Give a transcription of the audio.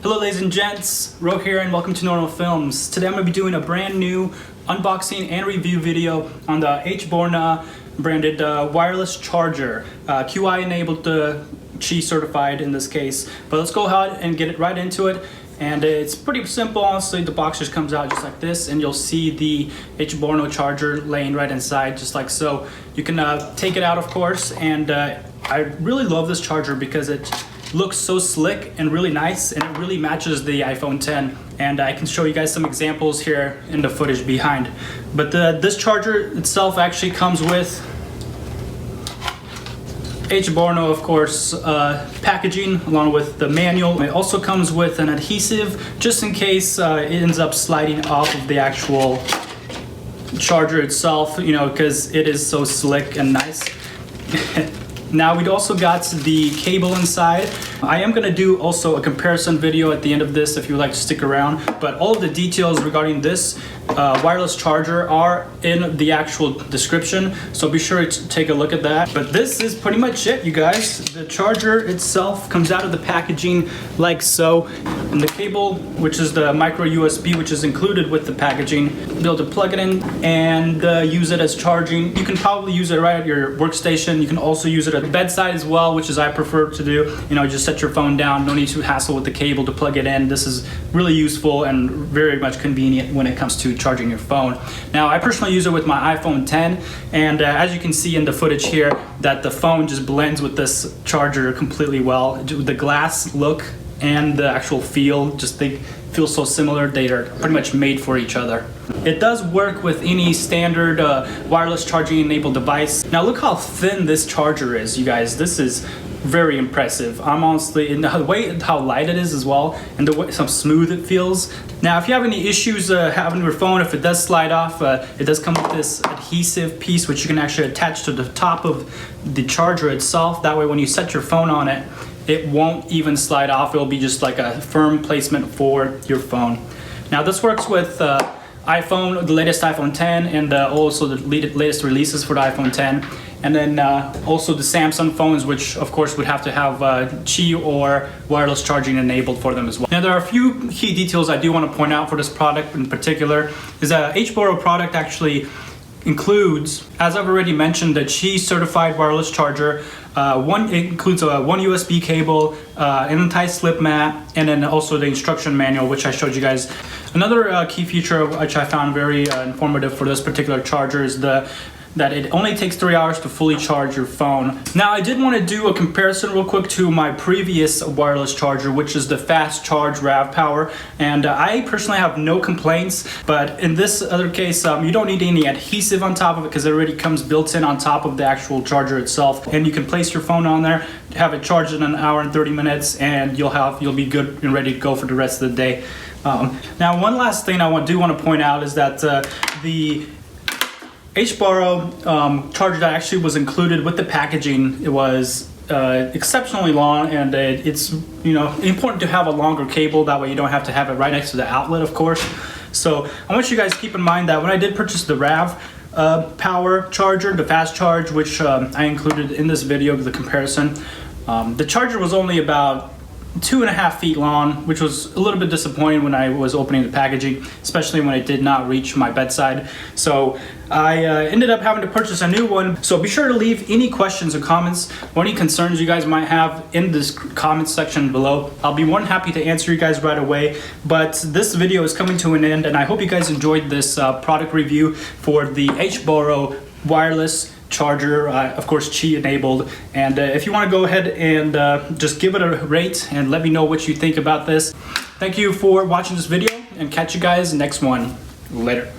Hello ladies and gents, Ro here and welcome to NOandROfilms. Today I'm going to be doing a brand new unboxing and review video on the HBorna branded wireless charger. QI enabled, Qi certified in this case. But let's go ahead and get right into it. And it's pretty simple, honestly. The box just comes out just like this, and you'll see the HBorna charger laying right inside, just like so. You can take it out, of course, and I really love this charger because it looks so slick and really nice, and it really matches the iPhone X. And I can show you guys some examples here in the footage behind. But this charger itself actually comes with HBorna, of course, packaging along with the manual. It also comes with an adhesive just in case it ends up sliding off of the actual charger itself, you know, because it is so slick and nice. Now we also got the cable inside. I am going to do also a comparison video at the end of this if you would like to stick around, but all of the details regarding this wireless charger are in the actual description, so be sure to take a look at that. But this is pretty much it, you guys. The charger itself comes out of the packaging like so, and the cable, which is the micro USB, which is included with the packaging, you'll be able to plug it in and use it as charging. You can probably use it right at your workstation. You can also use it at the bedside as well, which is I prefer to do. You know, just set your phone down, no need to hassle with the cable to plug it in. This is really useful and very much convenient when it comes to charging your phone. Now, I personally use it with my iPhone X, and as you can see in the footage here, that the phone just blends with this charger completely well. The glass look and the actual feel, just they feel so similar. They are pretty much made for each other. It does work with any standard wireless charging enabled device. Now look how thin this charger is, you guys. This is very impressive. I'm honestly, in the way how light it is as well, and the way how smooth it feels. Now if you have any issues having your phone, if it does slide off, it does come with this adhesive piece which you can actually attach to the top of the charger itself. That way when you set your phone on it, it won't even slide off. It'll be just like a firm placement for your phone. Now this works with iPhone, the latest iPhone X, and also the latest releases for the iPhone X. And then also the Samsung phones, which of course would have to have Qi or wireless charging enabled for them as well. Now there are a few key details I do want to point out for this product in particular. Is that HBorna product actually includes, as I've already mentioned, the Qi certified wireless charger. It includes one USB cable, an anti-slip mat, and then also the instruction manual, which I showed you guys. Another key feature which I found very informative for this particular charger is that it only takes 3 hours to fully charge your phone. Now I did want to do a comparison real quick to my previous wireless charger, which is the fast charge RavPower, and I personally have no complaints. But in this other case, you don't need any adhesive on top of it because it already comes built in on top of the actual charger itself, and you can place your phone on there, have it charged in an hour and 30 minutes, and you'll be good and ready to go for the rest of the day. Now one last thing I do want to point out is that the HBorna charger that actually was included with the packaging, it was exceptionally long, and it's, you know, important to have a longer cable. That way you don't have to have it right next to the outlet, of course. So I want you guys to keep in mind that when I did purchase the RavPower charger, the fast charge, which I included in this video, the comparison, the charger was only about 2.5 feet long, which was a little bit disappointing when I was opening the packaging, especially when it did not reach my bedside. So I ended up having to purchase a new one. So be sure to leave any questions or comments or any concerns you guys might have in this comment section below. I'll be more than happy to answer you guys right away. But this video is coming to an end, and I hope you guys enjoyed this product review for the HBorna wireless charger, of course Qi enabled. And if you want to go ahead and just give it a rate and let me know what you think about this. Thank you for watching this video, and catch you guys next one. Later.